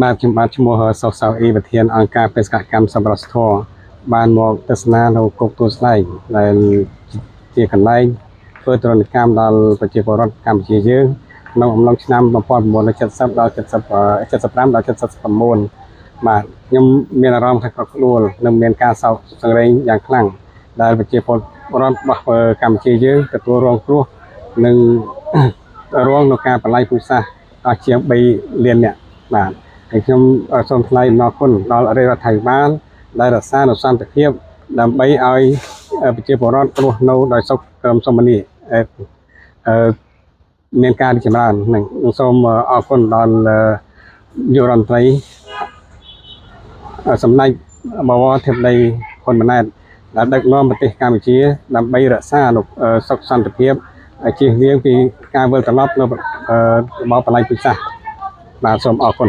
បាទខ្ញុំបាទឈ្មោះសុកសៅអ៊ីប្រធានអង្គការបេសកកម្មសម្រាប់ធម៌បានមកទស្សនានៅគុកទួលស្លែងដែលជាកន្លែងធ្វើទរណកម្មដល់ប្រជាពលរដ្ឋកម្ពុជាយើងក្នុងអំឡុងឆ្នាំ1970ដល់75ដល់79បាទខ្ញុំមានអារម្មណ៍ថាក្រខ្លួននិងមានការសោកសង្រេងយ៉ាងខ្លាំងដែលប្រជាពលរដ្ឋរបស់កម្ពុជាយើងទទួលរងគ្រោះនិងរងនឹងការបលាយពូជសាសន៍អស់ជាង3លាននាក់បាទហើយខ្ញុំសូមថ្លែងអំណរគុណដល់រាជរដ្ឋាភិបាលដែលរក្សានូវសន្តិភាពដើម្បីឲ្យប្រជាពលរដ្ឋរស់នៅដោយសុខសមនីមានការរីកចម្រើននិងសូមអរគុណដល់យុរដ្ឋមន្ត្រីសម្ដេចបវរធិបតីហ៊ុនម៉ាណែតដែលដឹកនាំប្រទេសកម្ពុជាដើម្បីរក្សានូវសុខសន្តិភាពជៀសវាងពីការវិលត្រឡប់នៅរបបបល្ល័ង្កពូជសាសន៍បាទសូមអរគុណ